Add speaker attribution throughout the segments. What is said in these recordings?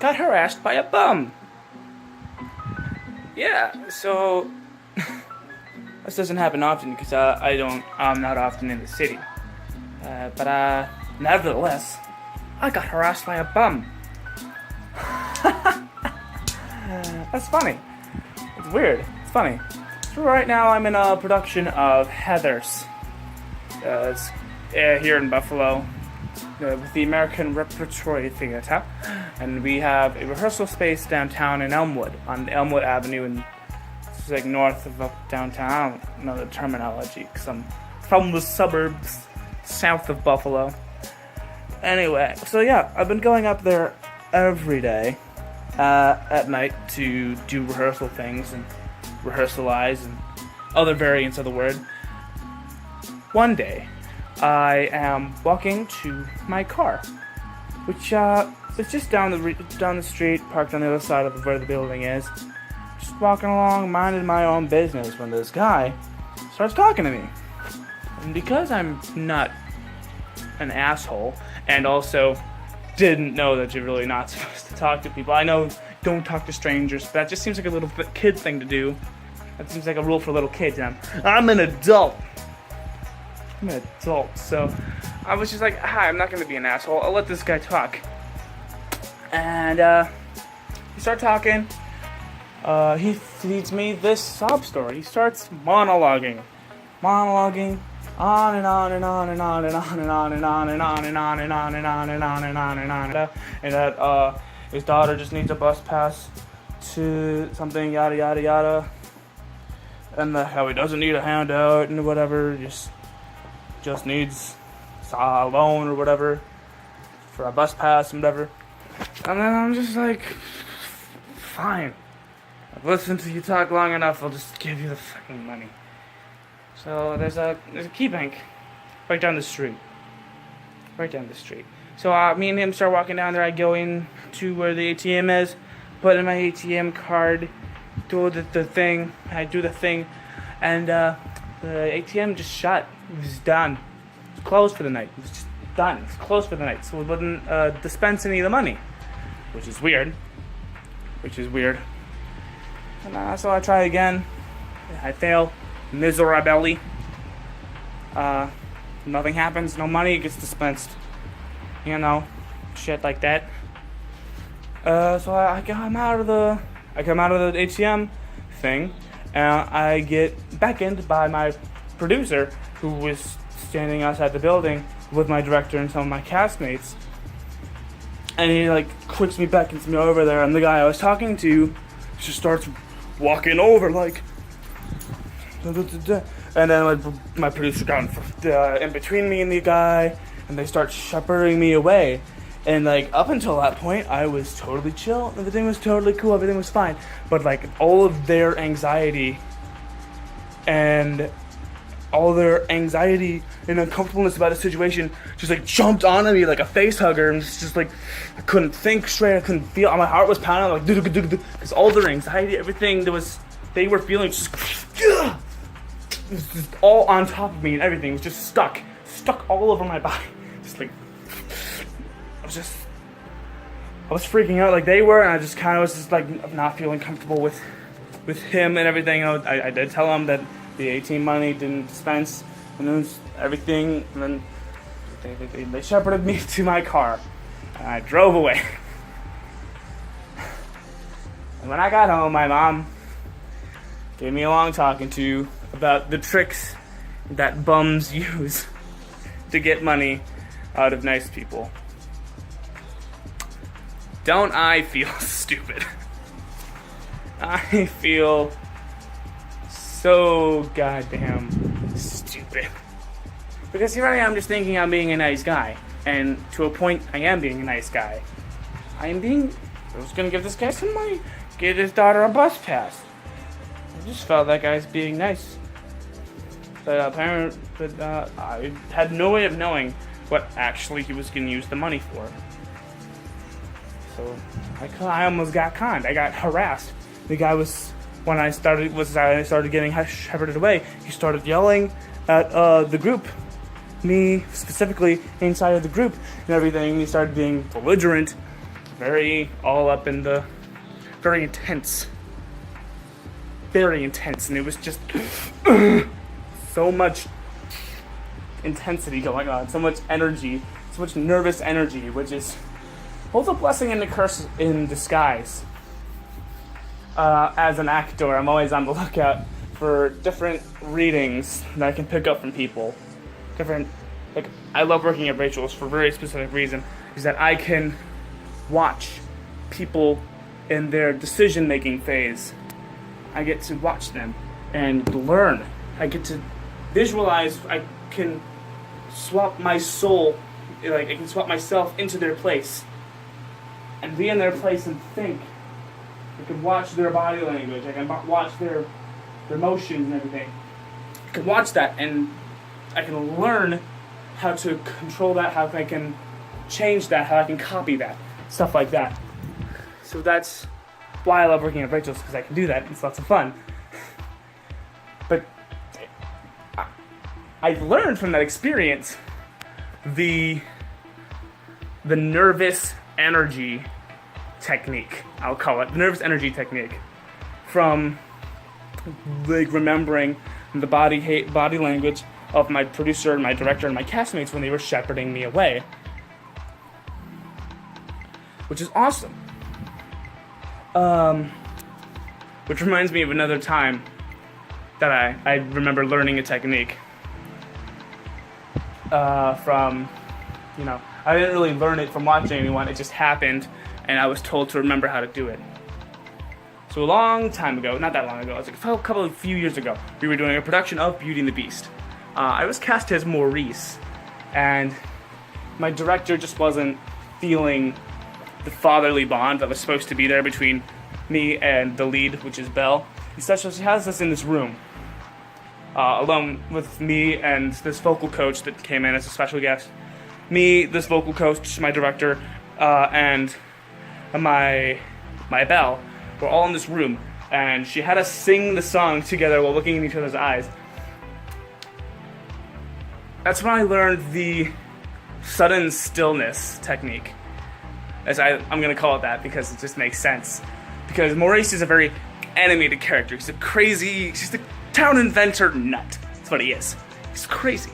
Speaker 1: got harassed by a bum. Yeah, so this doesn't happen often because I'm not often in the city. But nevertheless, I got harassed by a bum. That's funny. It's weird. It's funny. So right now I'm in a production of Heathers. It's here in Buffalo with the American Repertory Theater. And we have a rehearsal space downtown in Elmwood, on Elmwood Avenue, and it's like north of downtown. I don't know the terminology because I'm from the suburbs south of Buffalo. Anyway, so yeah, I've been going up there every day at night to do rehearsal things and rehearsalize and other variants of the word. One day, I am walking to my car, which is just down the street, parked on the other side of where the building is. Just walking along, minding my own business, when this guy starts talking to me. And because I'm not an asshole, and also didn't know that you're really not supposed to talk to people. I know, don't talk to strangers, but that just seems like a little kid thing to do. That seems like a rule for little kids, and I'm an adult. So I was just like, hi, I'm not going to be an asshole. I'll let this guy talk. And he started talking. He feeds me this sob story. He starts monologuing on and on and on and on and on and on and on and on and on and on and on and on and on and on, and that his daughter just needs a bus pass to something, yada yada yada, and how he doesn't need a handout and whatever, just needs a loan or whatever for a bus pass and whatever. And then I'm just like, fine, I've listened to you talk long enough, I'll just give you the fucking money. So there's a key bank right down the street. So me and him start walking down there. I go in to where the ATM is, put in my ATM card, do the thing. I do the thing, and the ATM just shut. It was done. It was closed for the night. It was just done. It's closed for the night. So it wouldn't dispense any of the money, which is weird. And so I try again. I fail. Miserably. Nothing happens, no money gets dispensed. You know, shit like that. So I come out of the ATM thing, and I get beckoned by my producer, who was standing outside the building with my director and some of my castmates. And he quickly beckons me over there, and the guy I was talking to just starts walking over and then my producer got in between me and the guy, and they start shepherding me away. And up until that point, I was totally chill. Everything was totally cool. Everything was fine. But all of their anxiety and uncomfortableness about the situation just jumped onto me like a face hugger, and it's just I couldn't think straight. I couldn't feel. My heart was pounding because all their anxiety, everything they were feeling just. It was just all on top of me, and everything was just stuck all over my body. I was freaking out like they were, and I just kind of was just not feeling comfortable with him and everything. I did tell him that the 18 money didn't dispense, and then everything, and then they shepherded me to my car, and I drove away. And when I got home, my mom gave me a long talking to about the tricks that bums use to get money out of nice people. Don't I feel stupid? I feel so goddamn stupid. Because here I am just thinking I'm being a nice guy. And to a point, I am being a nice guy. I was gonna give this guy some money. Get his daughter a bus pass. I just felt that guy's being nice. But I had no way of knowing what actually he was going to use the money for. So I almost got conned. I got harassed. The guy when I started getting shepherded away, he started yelling at the group, me specifically inside of the group and everything. He started being belligerent very all up in the, very intense, and it was just so much intensity going on, so much energy, so much nervous energy, which is both a blessing and a curse in disguise. As an actor, I'm always on the lookout for different readings that I can pick up from people. I love working at Rachel's for a very specific reason, is that I can watch people in their decision-making phase. I get to watch them and learn. I get to visualize. I can swap my soul, I can swap myself into their place and be in their place and think. I can watch their body language. I can watch their emotions and everything. I can watch that and I can learn how to control that, how I can change that, how I can copy that, stuff like that. So that's why I love working at Rachel's, because I can do that. It's lots of fun. But I've learned from that experience the nervous energy technique, I'll call it, the nervous energy technique, from remembering the body language of my producer and my director and my castmates when they were shepherding me away, which is awesome. Which reminds me of another time that I remember learning a technique from, I didn't really learn it from watching anyone, it just happened, and I was told to remember how to do it. So a long time ago, not that long ago, it was a few years ago, we were doing a production of Beauty and the Beast. I was cast as Maurice, and my director just wasn't feeling the fatherly bond that was supposed to be there between me and the lead, which is Belle. She has us in this room, alone with me and this vocal coach that came in as a special guest. Me, this vocal coach, my director, and my Belle were all in this room, and she had us sing the song together while looking in each other's eyes. That's when I learned the sudden stillness technique. I'm going to call it that because it just makes sense. Because Maurice is a very animated character. He's he's a town inventor nut. That's what he is. He's crazy.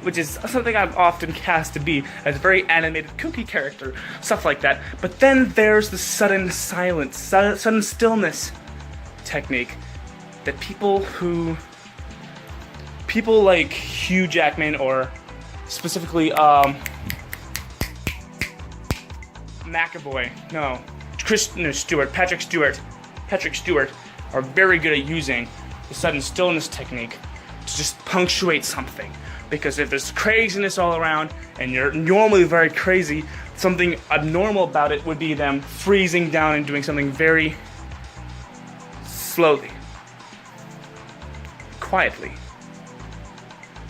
Speaker 1: Which is something I'm often cast to be, as a very animated, kooky character, stuff like that. But then there's the sudden silence, sudden stillness technique that people like Hugh Jackman, or specifically Patrick Stewart are very good at using the sudden stillness technique to just punctuate something. Because if there's craziness all around and you're normally very crazy, something abnormal about it would be them freezing down and doing something very slowly, quietly,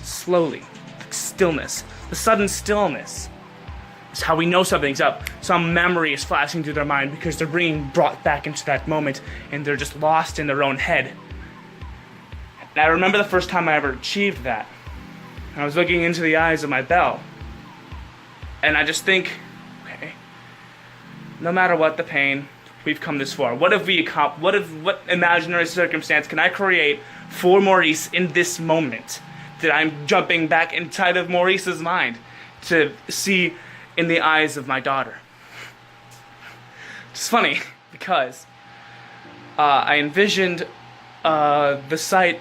Speaker 1: slowly. Stillness. The sudden stillness is how we know something's up. Some memory is flashing through their mind because they're being brought back into that moment and they're just lost in their own head. And I remember the first time I ever achieved that. I was looking into the eyes of my Belle, and I just think, okay, no matter what the pain, we've come this far. What imaginary circumstance can I create for Maurice in this moment that I'm jumping back inside of Maurice's mind to see in the eyes of my daughter? It's funny because I envisioned the sight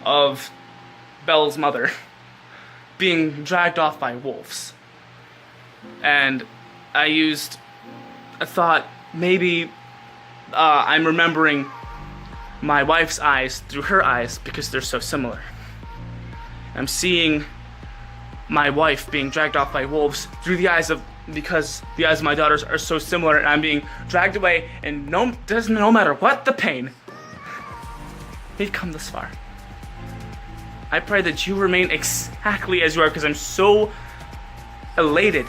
Speaker 1: of Belle's mother being dragged off by wolves, and I thought maybe I'm remembering my wife's eyes through her eyes because they're so similar. I'm seeing my wife being dragged off by wolves through the eyes of, because the eyes of my daughters are so similar, and I'm being dragged away, and no matter what the pain, we've come this far. I pray that you remain exactly as you are, because I'm so elated.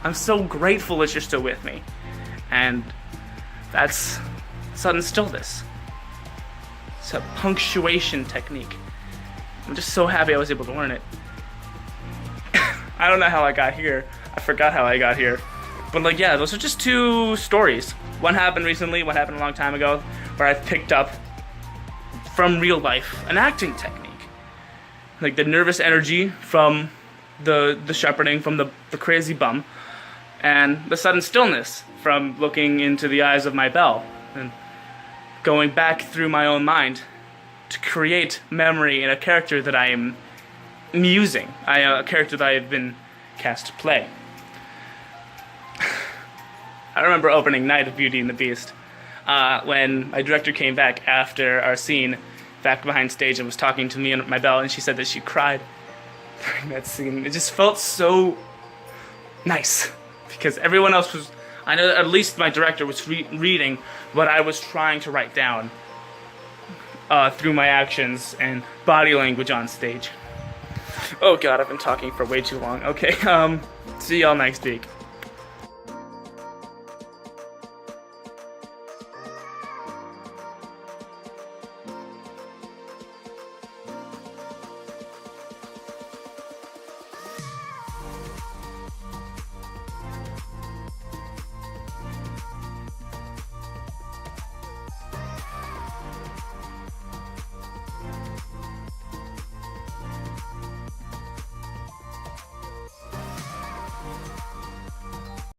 Speaker 1: I'm so grateful that you're still with me. And that's sudden stillness. It's a punctuation technique. I'm just so happy I was able to learn it. I don't know how I got here. I forgot how I got here. But like, yeah, those are just two stories. One happened recently, one happened a long time ago, where I've picked up from real life an acting technique. Like the nervous energy from the shepherding from the crazy bum, and the sudden stillness from looking into the eyes of my belle and going back through my own mind to create memory in a character that I am musing, a character that I have been cast to play. I remember opening night of Beauty and the Beast when my director came back after our scene back behind stage and was talking to me and my belle, and she said that she cried during that scene. It just felt so nice because everyone else was, I know at least my director was reading what I was trying to write down through my actions and body language on stage. Oh god, I've been talking for way too long. Okay, see y'all next week.